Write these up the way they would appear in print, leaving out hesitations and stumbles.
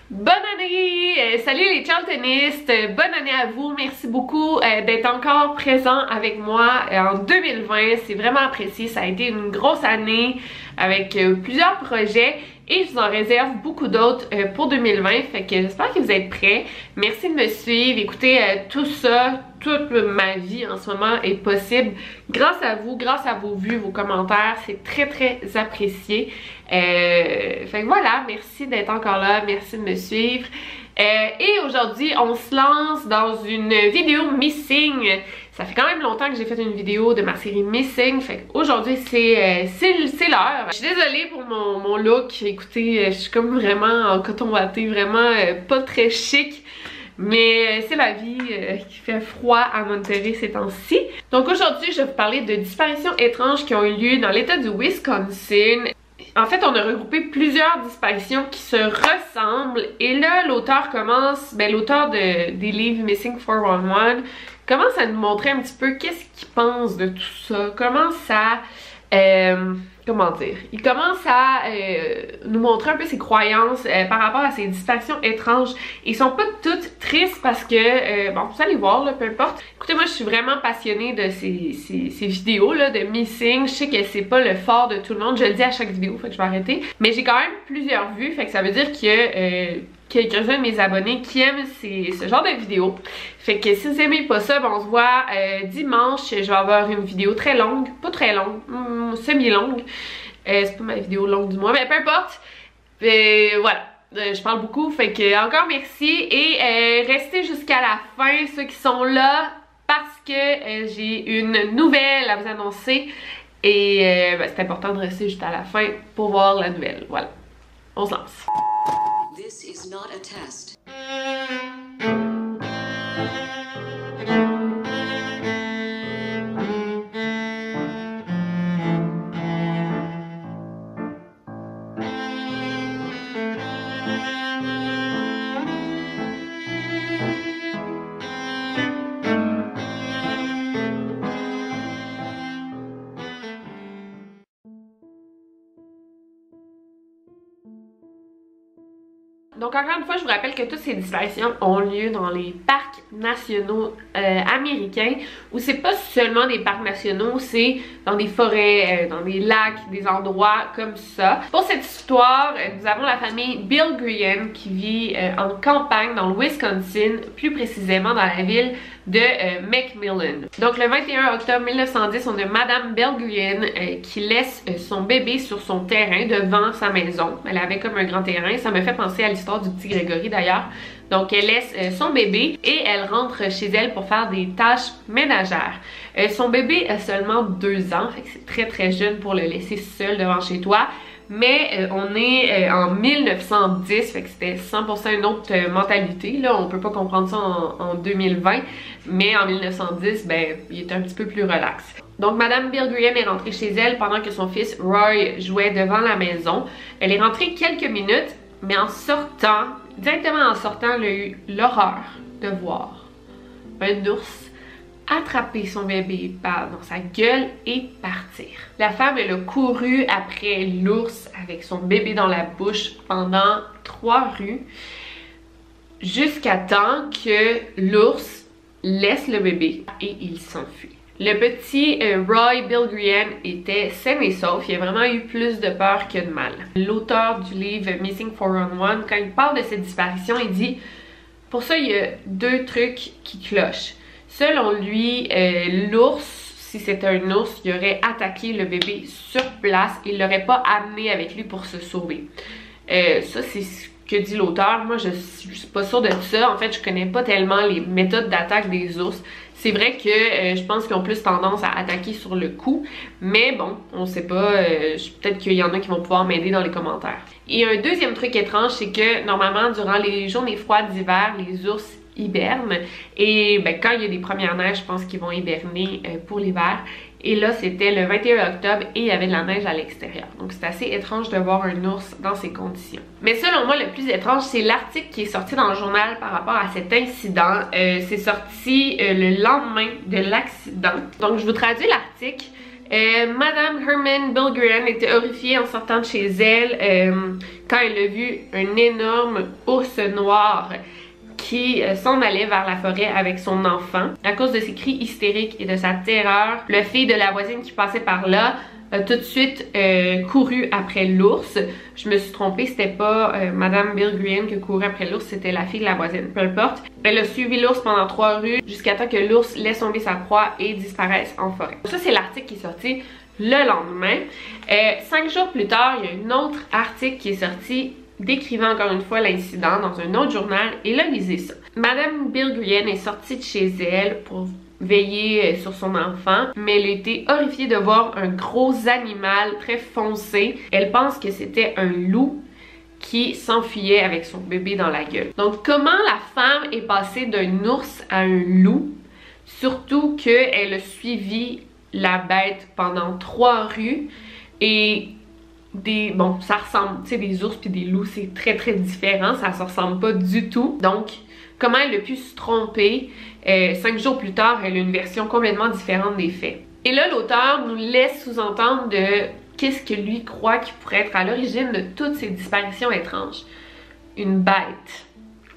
Bonne année! Salut les charltonistes! Bonne année à vous! Merci beaucoup d'être encore présent avec moi en 2020. C'est vraiment apprécié. Ça a été une grosse année avec plusieurs projets et je vous en réserve beaucoup d'autres pour 2020. Fait que j'espère que vous êtes prêts. Merci de me suivre. Écoutez, tout ça, toute ma vie en ce moment est possible grâce à vous, grâce à vos vues, vos commentaires. C'est très apprécié. Fait que voilà, merci d'être encore là. Merci de me suivre. Et aujourd'hui, on se lance dans une vidéo Missing. Ça fait quand même longtemps que j'ai fait une vidéo de ma série Missing. Fait qu'aujourd'hui, c'est l'heure. Je suis désolée pour mon look. Écoutez, je suis comme vraiment en coton watté, vraiment pas très chic. Mais c'est la vie qui fait froid à Monterey ces temps-ci. Donc aujourd'hui, je vais vous parler de disparitions étranges qui ont eu lieu dans l'état du Wisconsin. En fait, on a regroupé plusieurs disparitions qui se ressemblent. Et là, l'auteur commence, l'auteur des livres Missing 411 commence à nous montrer un petit peu qu'est-ce qu'il pense de tout ça. Comment ça... comment dire? Il commence à nous montrer un peu ses croyances par rapport à ces disparitions étranges. Ils sont pas toutes tristes parce que, bon, vous allez voir, là, peu importe. Écoutez, moi, je suis vraiment passionnée de ces vidéos-là de Missing. Je sais que c'est pas le fort de tout le monde. Je le dis à chaque vidéo, fait que je vais arrêter. Mais j'ai quand même plusieurs vues, fait que ça veut dire que quelques-uns de mes abonnés qui aiment ce genre de vidéos. Fait que si vous aimez pas ça, on se voit dimanche. Je vais avoir une vidéo très longue, pas très longue, semi-longue. C'est pas ma vidéo longue du mois, mais peu importe. Voilà, je parle beaucoup, fait que encore merci. Et restez jusqu'à la fin, ceux qui sont là, parce que j'ai une nouvelle à vous annoncer. Et c'est important de rester juste à la fin pour voir la nouvelle. Voilà, on se lance. This is not a test. Donc encore une fois, je vous rappelle que toutes ces disparitions ont lieu dans les parcs nationaux américains, où c'est pas seulement des parcs nationaux, c'est dans des forêts, dans des lacs, des endroits comme ça. Pour cette histoire, nous avons la famille Bill Grien qui vit en campagne dans le Wisconsin, plus précisément dans la ville de McMillan. Donc le 21 octobre 1910, on a Madame Bill Grien qui laisse son bébé sur son terrain devant sa maison. Elle avait comme un grand terrain, ça me fait penser à l'histoire du petit Grégory d'ailleurs. Donc elle laisse son bébé et elle rentre chez elle pour faire des tâches ménagères. Son bébé a seulement 2 ans, fait que c'est très jeune pour le laisser seul devant chez toi. Mais on est en 1910, fait que c'était 100% une autre mentalité, là, on peut pas comprendre ça en 2020, mais en 1910, il était un petit peu plus relax. Donc Madame Bill Grien est rentrée chez elle pendant que son fils Roy jouait devant la maison. Elle est rentrée quelques minutes, mais en sortant, directement en sortant, elle a eu l'horreur de voir un ours attraper son bébé dans sa gueule et partir. La femme, elle a couru après l'ours avec son bébé dans la bouche pendant 3 rues jusqu'à temps que l'ours laisse le bébé et il s'enfuit. Le petit Roy Bill Grien était sain et sauf, il a vraiment eu plus de peur que de mal. L'auteur du livre Missing 411, quand il parle de cette disparition, il dit « Pour ça, il y a 2 trucs qui clochent. Selon lui, l'ours, si c'était un ours, il aurait attaqué le bébé sur place et il l'aurait pas amené avec lui pour se sauver. » Ça, c'est ce que dit l'auteur. Moi, je suis pas sûre de ça. En fait, je connais pas tellement les méthodes d'attaque des ours. C'est vrai que je pense qu'ils ont plus tendance à attaquer sur le coup, mais bon, on sait pas, peut-être qu'il y en a qui vont pouvoir m'aider dans les commentaires. Et un deuxième truc étrange, c'est que normalement, durant les journées froides d'hiver, les ours hibernent et quand il y a des premières neiges, je pense qu'ils vont hiberner pour l'hiver. Et là, c'était le 21 octobre et il y avait de la neige à l'extérieur. Donc, c'est assez étrange de voir un ours dans ces conditions. Mais selon moi, le plus étrange, c'est l'article qui est sorti dans le journal par rapport à cet incident. C'est sorti le lendemain de l'accident. Donc, je vous traduis l'article. Madame Herman Bilgren était horrifiée en sortant de chez elle quand elle a vu un énorme ours noir qui s'en allait vers la forêt avec son enfant. À cause de ses cris hystériques et de sa terreur, le fille de la voisine qui passait par là a tout de suite couru après l'ours. Je me suis trompée, c'était pas Madame Bilgren qui courait après l'ours, c'était la fille de la voisine, peu importe. Elle a suivi l'ours pendant 3 rues jusqu'à temps que l'ours laisse tomber sa proie et disparaisse en forêt. Ça, c'est l'article qui est sorti le lendemain. 5 jours plus tard, il y a un autre article qui est sorti décrivant encore une fois l'incident dans un autre journal, et là, lisez ça. Madame Bilgren est sortie de chez elle pour veiller sur son enfant, mais elle était horrifiée de voir un gros animal très foncé. Elle pense que c'était un loup qui s'enfuyait avec son bébé dans la gueule. Donc, comment la femme est passée d'un ours à un loup? Surtout qu'elle a suivi la bête pendant 3 rues et bon, ça ressemble, tu sais, des ours puis des loups, c'est très différent, ça se ressemble pas du tout. Donc, comment elle a pu se tromper? 5 jours plus tard, elle a une version complètement différente des faits. Et là, l'auteur nous laisse sous-entendre de qu'est-ce que lui croit qui pourrait être à l'origine de toutes ces disparitions étranges. Une bête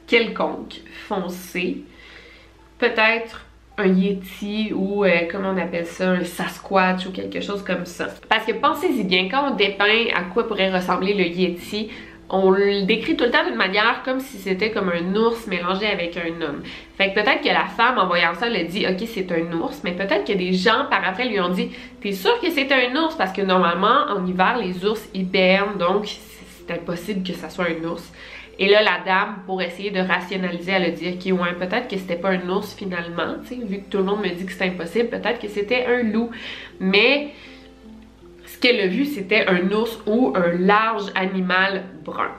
quelconque, foncée, peut-être un yeti ou comment on appelle ça, un sasquatch ou quelque chose comme ça. Parce que pensez-y bien, quand on dépeint à quoi pourrait ressembler le yeti, on le décrit tout le temps d'une manière comme si c'était comme un ours mélangé avec un homme. Fait que peut-être que la femme, en voyant ça, elle a dit « Ok, c'est un ours », mais peut-être que des gens par après lui ont dit « T'es sûr que c'est un ours? » Parce que normalement, en hiver, les ours hibernent, donc c'est impossible que ça soit un ours. Et là, la dame, pour essayer de rationaliser, elle a dit « Ok, ouais, peut-être que c'était pas un ours finalement, tu sais, vu que tout le monde me dit que c'est impossible, peut-être que c'était un loup. » Mais ce qu'elle a vu, c'était un ours ou un large animal brun.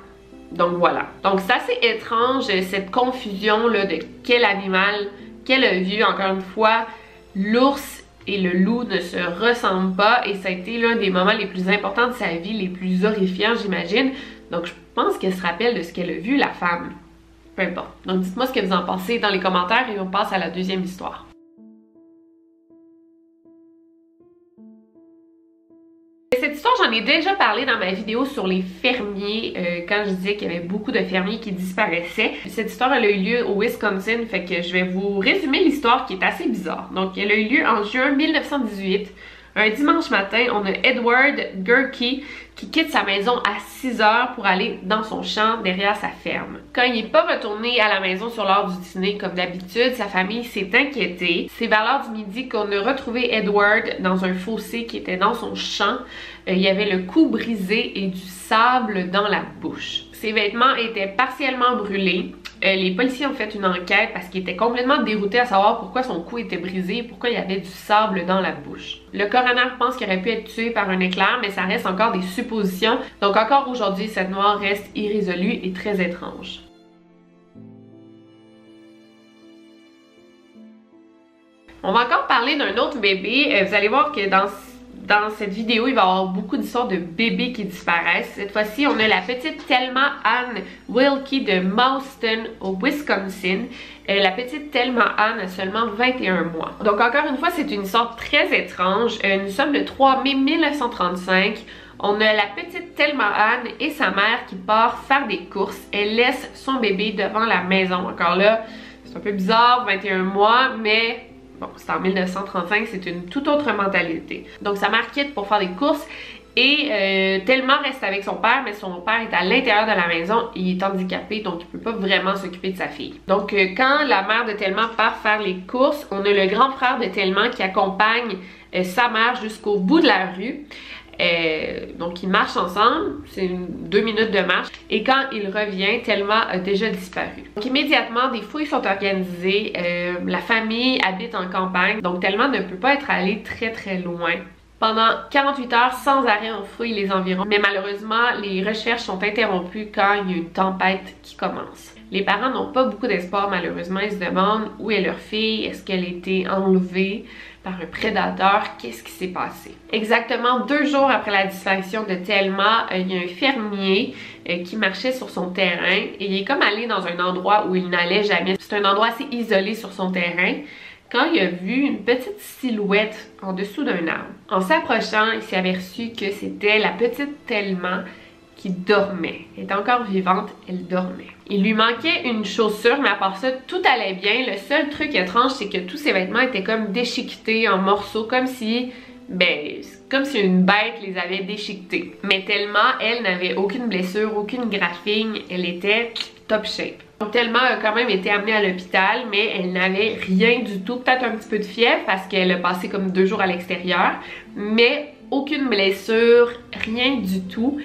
Donc voilà. Donc c'est assez étrange, cette confusion là de quel animal qu'elle a vu. Encore une fois, l'ours et le loup ne se ressemblent pas et ça a été l'un des moments les plus importants de sa vie, les plus horrifiants, j'imagine. Donc je pense qu'elle se rappelle de ce qu'elle a vu, la femme. Peu importe. Donc dites-moi ce que vous en pensez dans les commentaires et on passe à la deuxième histoire. Cette histoire, j'en ai déjà parlé dans ma vidéo sur les fermiers, quand je disais qu'il y avait beaucoup de fermiers qui disparaissaient. Cette histoire, elle a eu lieu au Wisconsin, fait que je vais vous résumer l'histoire qui est assez bizarre. Donc, elle a eu lieu en juin 1918. Un dimanche matin, on a Edward Gerke qui quitte sa maison à 6 h pour aller dans son champ derrière sa ferme. Quand il n'est pas retourné à la maison sur l'heure du dîner comme d'habitude, sa famille s'est inquiétée. C'est vers l'heure du midi qu'on a retrouvé Edward dans un fossé qui était dans son champ. Il y avait le cou brisé et du sable dans la bouche. Ses vêtements étaient partiellement brûlés. Les policiers ont fait une enquête parce qu'ils étaient complètement déroutés à savoir pourquoi son cou était brisé et pourquoi il y avait du sable dans la bouche. Le coroner pense qu'il aurait pu être tué par un éclair, mais ça reste encore des suppositions. Donc encore aujourd'hui, cette mort reste irrésolue et très étrange. On va encore parler d'un autre bébé. Vous allez voir que dans cette vidéo, il va y avoir beaucoup d'histoires de bébés qui disparaissent. Cette fois-ci, on a la petite Thelma Ann Wilkie de Mauston, au Wisconsin. La petite Thelma Ann a seulement 21 mois. Donc encore une fois, c'est une histoire très étrange. Nous sommes le 3 mai 1935. On a la petite Thelma Ann et sa mère qui part faire des courses. Elle laisse son bébé devant la maison. Encore là, c'est un peu bizarre, 21 mois, mais bon, c'est en 1935, c'est une toute autre mentalité. Donc sa mère quitte pour faire des courses et Thelma reste avec son père, mais son père est à l'intérieur de la maison et il est handicapé, donc il peut pas vraiment s'occuper de sa fille. Donc quand la mère de Thelma part faire les courses, on a le grand frère de Thelma qui accompagne sa mère jusqu'au bout de la rue. Donc ils marchent ensemble, c'est 2 minutes de marche, et quand il revient, Thelma a déjà disparu. Donc immédiatement, des fouilles sont organisées, la famille habite en campagne, donc Thelma ne peut pas être allée très loin. Pendant 48 heures, sans arrêt, on fouille les environs, mais malheureusement, les recherches sont interrompues quand il y a une tempête qui commence. Les parents n'ont pas beaucoup d'espoir, malheureusement. Ils se demandent où est leur fille, est-ce qu'elle a été enlevée par un prédateur, qu'est-ce qui s'est passé. Exactement 2 jours après la disparition de Thelma, il y a un fermier qui marchait sur son terrain et il est comme allé dans un endroit où il n'allait jamais. C'est un endroit assez isolé sur son terrain. quand il a vu une petite silhouette en dessous d'un arbre. En s'approchant, il s'est aperçu que c'était la petite Thelma qui dormait. Elle était encore vivante, elle dormait. Il lui manquait une chaussure, mais à part ça, tout allait bien. Le seul truc étrange, c'est que tous ses vêtements étaient comme déchiquetés en morceaux, comme si une bête les avait déchiquetés. Mais Thelma, elle, n'avait aucune blessure, aucune graphine, elle était top shape. Donc Thelma a quand même été amenée à l'hôpital, mais elle n'avait rien du tout, peut-être un petit peu de fièvre parce qu'elle a passé comme 2 jours à l'extérieur, mais aucune blessure, rien du tout.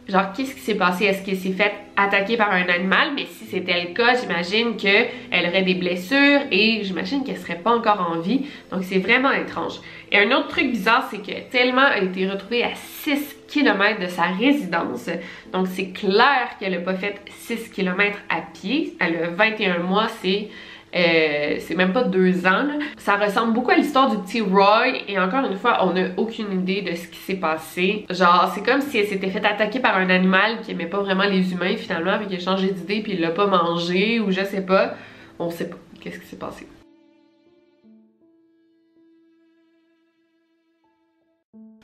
Genre, qu'est-ce qui s'est passé? Est-ce qu'elle s'est fait attaquer par un animal? Mais si c'était le cas, j'imagine qu'elle aurait des blessures et j'imagine qu'elle serait pas encore en vie. Donc, c'est vraiment étrange. Et un autre truc bizarre, c'est que Thelma a été retrouvée à 6 km de sa résidence. Donc, c'est clair qu'elle n'a pas fait 6 km à pied. Elle a 21 mois, c'est même pas 2 ans. Là. Ça ressemble beaucoup à l'histoire du petit Roy et encore une fois, on n'a aucune idée de ce qui s'est passé. Genre, c'est comme si elle s'était fait attaquer par un animal qui aimait pas vraiment les humains finalement, puis qu'il a changé d'idée puis il l'a pas mangé ou je sais pas. On sait pas qu'est-ce qui s'est passé.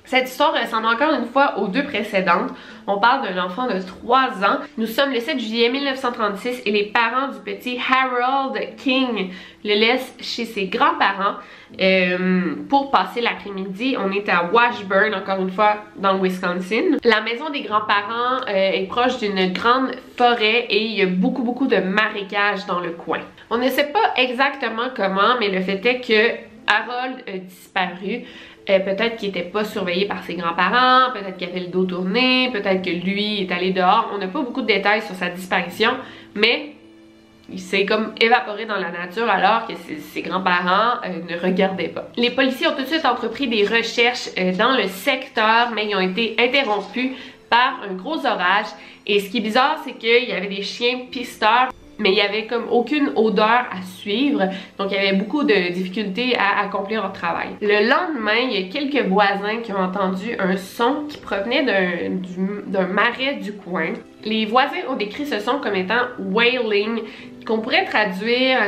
Cette histoire ressemble encore une fois aux 2 précédentes. On parle d'un enfant de 3 ans. Nous sommes le 7 juillet 1936 et les parents du petit Harold King le laissent chez ses grands-parents pour passer l'après-midi. On est à Washburn, encore une fois, dans le Wisconsin. La maison des grands-parents est proche d'une grande forêt et il y a beaucoup de marécages dans le coin. On ne sait pas exactement comment, mais le fait est que Harold a disparu. Peut-être qu'il n'était pas surveillé par ses grands-parents, peut-être qu'il avait le dos tourné, peut-être que lui est allé dehors. On n'a pas beaucoup de détails sur sa disparition, mais il s'est comme évaporé dans la nature alors que ses grands-parents ne regardaient pas. Les policiers ont tout de suite entrepris des recherches dans le secteur, mais ils ont été interrompus par un gros orage. Et ce qui est bizarre, c'est qu'il y avait des chiens pisteurs, mais il n'y avait comme aucune odeur à suivre, donc il y avait beaucoup de difficultés à accomplir leur travail. Le lendemain, il y a quelques voisins qui ont entendu un son qui provenait d'un marais du coin. Les voisins ont décrit ce son comme étant wailing, qu'on pourrait traduire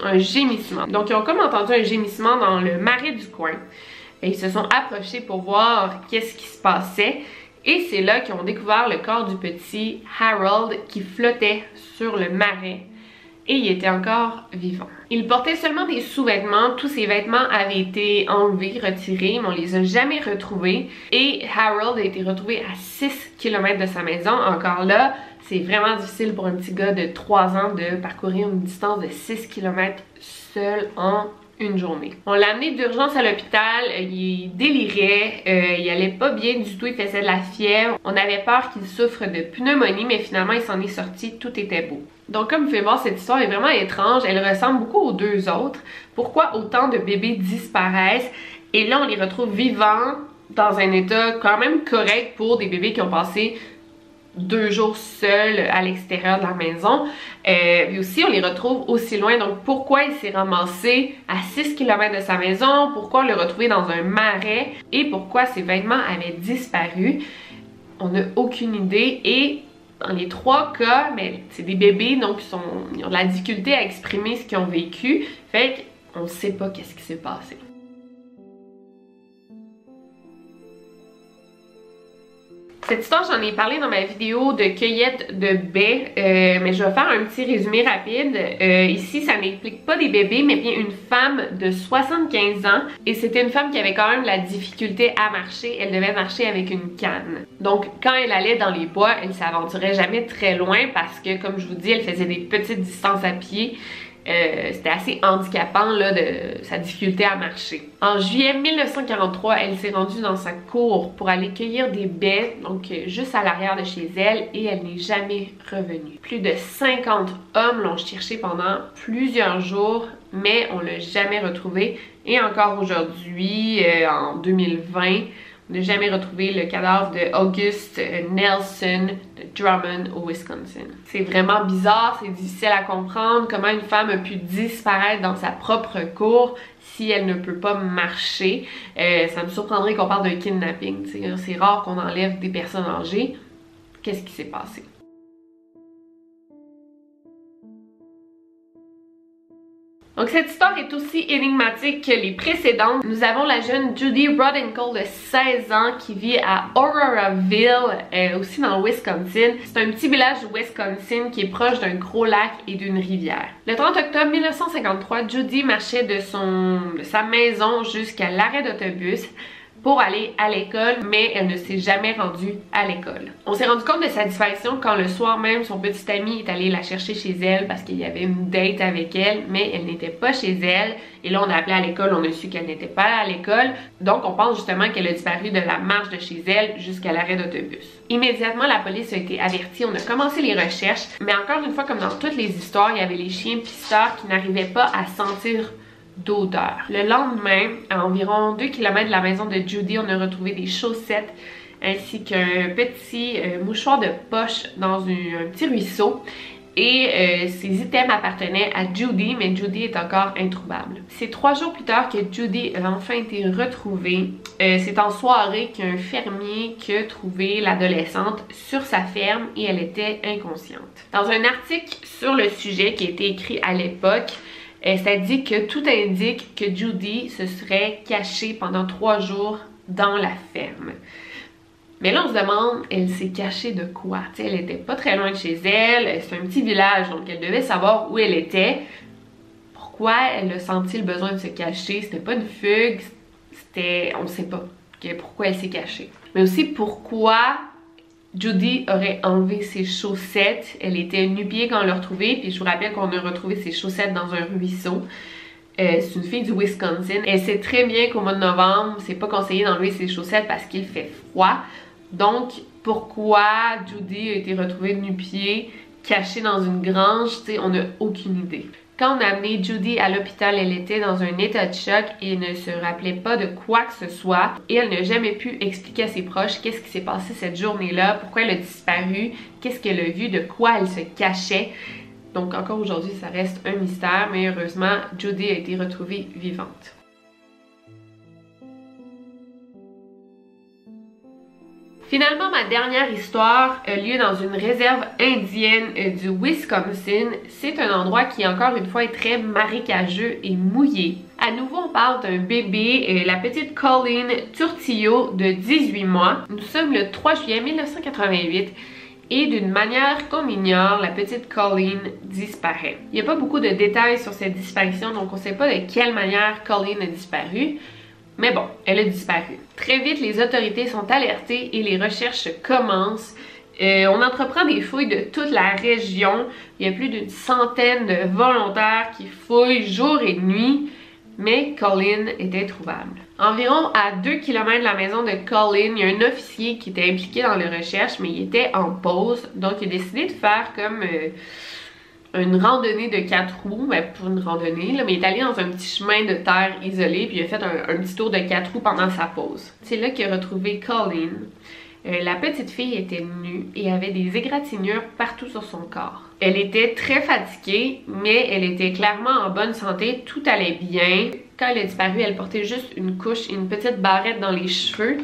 un gémissement. Donc ils ont comme entendu un gémissement dans le marais du coin, et ils se sont approchés pour voir qu'est-ce qui se passait. Et c'est là qu'ils ont découvert le corps du petit Harold qui flottait sur le marais. Et il était encore vivant. Il portait seulement des sous-vêtements. Tous ses vêtements avaient été enlevés, retirés, mais on les a jamais retrouvés. Et Harold a été retrouvé à 6 km de sa maison. Encore là, c'est vraiment difficile pour un petit gars de 3 ans de parcourir une distance de 6 km seul en une journée. On l'a amené d'urgence à l'hôpital, il délirait, il allait pas bien du tout, il faisait de la fièvre. On avait peur qu'il souffre de pneumonie, mais finalement il s'en est sorti, tout était beau. Donc comme vous pouvez voir, cette histoire est vraiment étrange, elle ressemble beaucoup aux 2 autres. Pourquoi autant de bébés disparaissent? Et là on les retrouve vivants, dans un état quand même correct pour des bébés qui ont passé 2 jours seuls à l'extérieur de la maison. Puis aussi, on les retrouve aussi loin. Donc, pourquoi il s'est ramassé à 6 km de sa maison? Pourquoi on l'a retrouvé dans un marais? Et pourquoi ses vêtements avaient disparu? On n'a aucune idée. Et dans les 3 cas, mais c'est des bébés, donc ils ont de la difficulté à exprimer ce qu'ils ont vécu. Fait qu'on ne sait pas qu'est-ce qui s'est passé. Cette histoire, j'en ai parlé dans ma vidéo de cueillette de baies, mais je vais faire un petit résumé rapide. Ici, ça n'implique pas des bébés, mais bien une femme de 75 ans. Et c'était une femme qui avait quand même la difficulté à marcher. Elle devait marcher avec une canne. Donc, quand elle allait dans les bois, elle s'aventurait jamais très loin parce que, comme je vous dis, elle faisait des petites distances à pied. C'était assez handicapant là, de sa difficulté à marcher. En juillet 1943, elle s'est rendue dans sa cour pour aller cueillir des baies, donc juste à l'arrière de chez elle, et elle n'est jamais revenue. Plus de 50 hommes l'ont cherchée pendant plusieurs jours, mais on l'a jamais retrouvée. Et encore aujourd'hui, en 2020, on n'a jamais retrouvé le cadavre de August Nelson de Drummond au Wisconsin. C'est vraiment bizarre, c'est difficile à comprendre comment une femme a pu disparaître dans sa propre cour si elle ne peut pas marcher. Ça me surprendrait qu'on parle d'un kidnapping. C'est rare qu'on enlève des personnes âgées. Qu'est-ce qui s'est passé? Donc cette histoire est aussi énigmatique que les précédentes. Nous avons la jeune Judy Rodinkle de 16 ans qui vit à Auroraville, aussi dans le Wisconsin. C'est un petit village du Wisconsin qui est proche d'un gros lac et d'une rivière. Le 30 octobre 1953, Judy marchait de sa maison jusqu'à l'arrêt d'autobus pour aller à l'école, mais elle ne s'est jamais rendue à l'école. On s'est rendu compte de sa disparition quand le soir même, son petit ami est allé la chercher chez elle parce qu'il y avait une date avec elle, mais elle n'était pas chez elle. Et là, on a appelé à l'école, on a su qu'elle n'était pas à l'école. Donc, on pense justement qu'elle a disparu de la marche de chez elle jusqu'à l'arrêt d'autobus. Immédiatement, la police a été avertie, on a commencé les recherches, mais encore une fois, comme dans toutes les histoires, il y avait les chiens pisteurs qui n'arrivaient pas à sentir d'odeur. Le lendemain, à environ 2 km de la maison de Judy, on a retrouvé des chaussettes ainsi qu'un petit mouchoir de poche dans un petit ruisseau. Et ces items appartenaient à Judy, mais Judy est encore introuvable. C'est 3 jours plus tard que Judy a enfin été retrouvée. C'est en soirée qu'un fermier qui a trouvé l'adolescente sur sa ferme et elle était inconsciente. Dans un article sur le sujet qui a été écrit à l'époque, ça dit que tout indique que Judy se serait cachée pendant 3 jours dans la ferme. Mais là, on se demande, elle s'est cachée de quoi? T'sais, elle était pas très loin de chez elle, c'est un petit village, donc elle devait savoir où elle était. Pourquoi elle a senti le besoin de se cacher? C'était pas une fugue, on ne sait pas pourquoi elle s'est cachée. Mais aussi, pourquoi Judy aurait enlevé ses chaussettes. Elle était nu-pieds quand on l'a retrouvée, puis je vous rappelle qu'on a retrouvé ses chaussettes dans un ruisseau. C'est une fille du Wisconsin. Elle sait très bien qu'au mois de novembre, c'est pas conseillé d'enlever ses chaussettes parce qu'il fait froid. Donc, pourquoi Judy a été retrouvée nu-pieds, cachée dans une grange, on n'a aucune idée. Quand on a amené Judy à l'hôpital, elle était dans un état de choc et ne se rappelait pas de quoi que ce soit. Et elle n'a jamais pu expliquer à ses proches qu'est-ce qui s'est passé cette journée-là, pourquoi elle a disparu, qu'est-ce qu'elle a vu, de quoi elle se cachait. Donc encore aujourd'hui, ça reste un mystère, mais heureusement, Judy a été retrouvée vivante. Finalement, ma dernière histoire a lieu dans une réserve indienne du Wisconsin. C'est un endroit qui, encore une fois, est très marécageux et mouillé. À nouveau, on parle d'un bébé, la petite Colleen Turtillo de 18 mois. Nous sommes le 3 juillet 1988 et d'une manière qu'on ignore, la petite Colleen disparaît. Il n'y a pas beaucoup de détails sur cette disparition, donc on ne sait pas de quelle manière Colleen a disparu. Mais bon, elle a disparu. Très vite, les autorités sont alertées et les recherches commencent. On entreprend des fouilles de toute la région. Il y a plus d'une centaine de volontaires qui fouillent jour et nuit, mais Colleen était trouvable. Environ à 2 km de la maison de Colleen, il y a un officier qui était impliqué dans les recherches, mais il était en pause. Donc, il a décidé de faire comme une randonnée de 4 roues, ben pour une randonnée, là, mais il est allé dans un petit chemin de terre isolé, puis il a fait un petit tour de 4 roues pendant sa pause. C'est là qu'il a retrouvé Colleen. La petite fille était nue et avait des égratignures partout sur son corps. Elle était très fatiguée, mais elle était clairement en bonne santé, tout allait bien. Quand elle a disparu, elle portait juste une couche et une petite barrette dans les cheveux.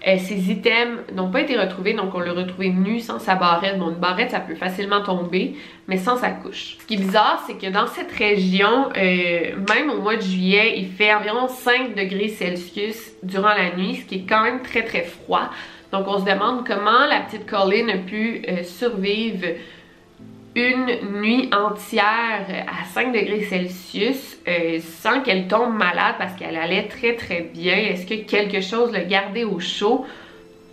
Ses items n'ont pas été retrouvés, donc on l'a retrouvée nue sans sa barrette. Bon, une barrette, ça peut facilement tomber, mais sans sa couche. Ce qui est bizarre, c'est que dans cette région, même au mois de juillet, il fait environ 5 degrés Celsius durant la nuit, ce qui est quand même très très froid. Donc on se demande comment la petite Colleen a pu survivre une nuit entière à 5 degrés Celsius sans qu'elle tombe malade parce qu'elle allait très très bien. Est-ce que quelque chose l'a gardée au chaud?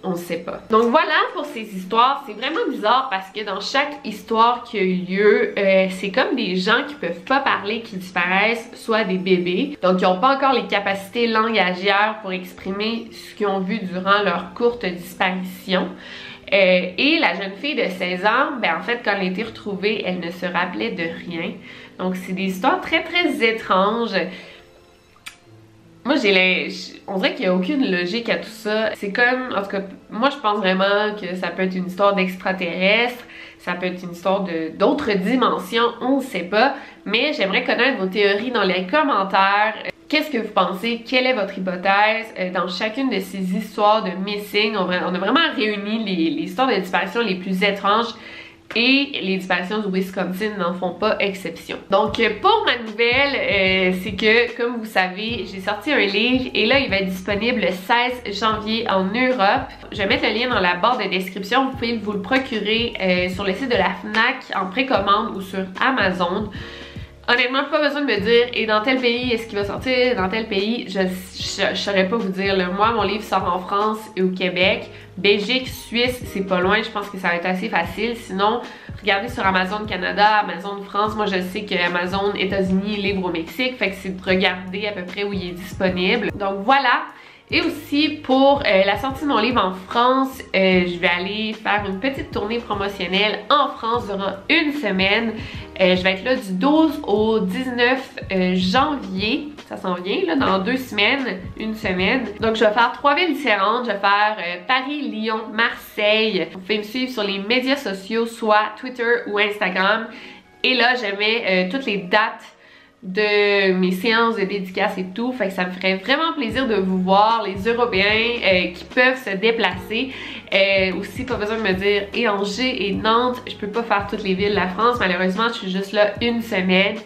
On ne sait pas. Donc voilà pour ces histoires. C'est vraiment bizarre parce que dans chaque histoire qui a eu lieu, c'est comme des gens qui peuvent pas parler, qui disparaissent, soit des bébés. Donc ils n'ont pas encore les capacités langagières pour exprimer ce qu'ils ont vu durant leur courte disparition. Et la jeune fille de 16 ans, ben en fait quand elle a été retrouvée, elle ne se rappelait de rien. Donc c'est des histoires très très étranges. Moi, on dirait qu'il n'y a aucune logique à tout ça. C'est comme, en tout cas, moi je pense vraiment que ça peut être une histoire d'extraterrestre, ça peut être une histoire d'autres dimensions, on ne sait pas. Mais j'aimerais connaître vos théories dans les commentaires. Qu'est-ce que vous pensez? Quelle est votre hypothèse? Dans chacune de ces histoires de missing, on a vraiment réuni les histoires de disparition les plus étranges et les disparitions du Wisconsin n'en font pas exception. Donc pour ma nouvelle, c'est que comme vous savez, j'ai sorti un livre et là il va être disponible le 16 janvier en Europe. Je vais mettre le lien dans la barre de description, vous pouvez vous le procurer sur le site de la FNAC en précommande ou sur Amazon. Honnêtement, pas besoin de me dire et dans tel pays est-ce qu'il va sortir, dans tel pays, je saurais pas vous dire. Là. Moi, mon livre sort en France et au Québec. Belgique, Suisse, c'est pas loin, je pense que ça va être assez facile. Sinon, regardez sur Amazon Canada, Amazon France. Moi, je sais que Amazon États-Unis livre au Mexique, fait que c'est de regarder à peu près où il est disponible. Donc voilà. Et aussi pour la sortie de mon livre en France, je vais aller faire une petite tournée promotionnelle en France durant une semaine. Je vais être là du 12 au 19 janvier. Ça s'en vient là, dans 2 semaines, une semaine. Donc je vais faire 3 villes différentes. Je vais faire Paris, Lyon, Marseille. Vous pouvez me suivre sur les médias sociaux, soit Twitter ou Instagram. Et là, je mets toutes les dates de mes séances de dédicaces et tout, fait que ça me ferait vraiment plaisir de vous voir, les Européens qui peuvent se déplacer. Aussi, pas besoin de me dire et Angers et Nantes, je peux pas faire toutes les villes de la France, malheureusement je suis juste là une semaine,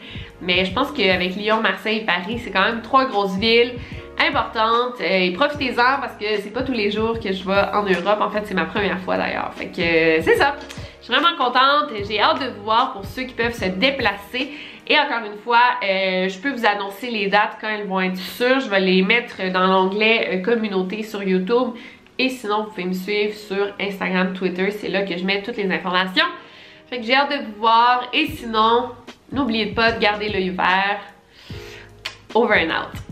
mais je pense qu'avec Lyon, Marseille, Paris, c'est quand même 3 grosses villes importantes et profitez-en parce que c'est pas tous les jours que je vais en Europe, en fait c'est ma première fois d'ailleurs, fait que c'est ça. Je suis vraiment contente, j'ai hâte de vous voir pour ceux qui peuvent se déplacer. Et encore une fois, je peux vous annoncer les dates quand elles vont être sûres. Je vais les mettre dans l'onglet communauté sur YouTube. Et sinon, vous pouvez me suivre sur Instagram, Twitter. C'est là que je mets toutes les informations. Fait que j'ai hâte de vous voir. Et sinon, n'oubliez pas de garder l'œil ouvert. Over and out.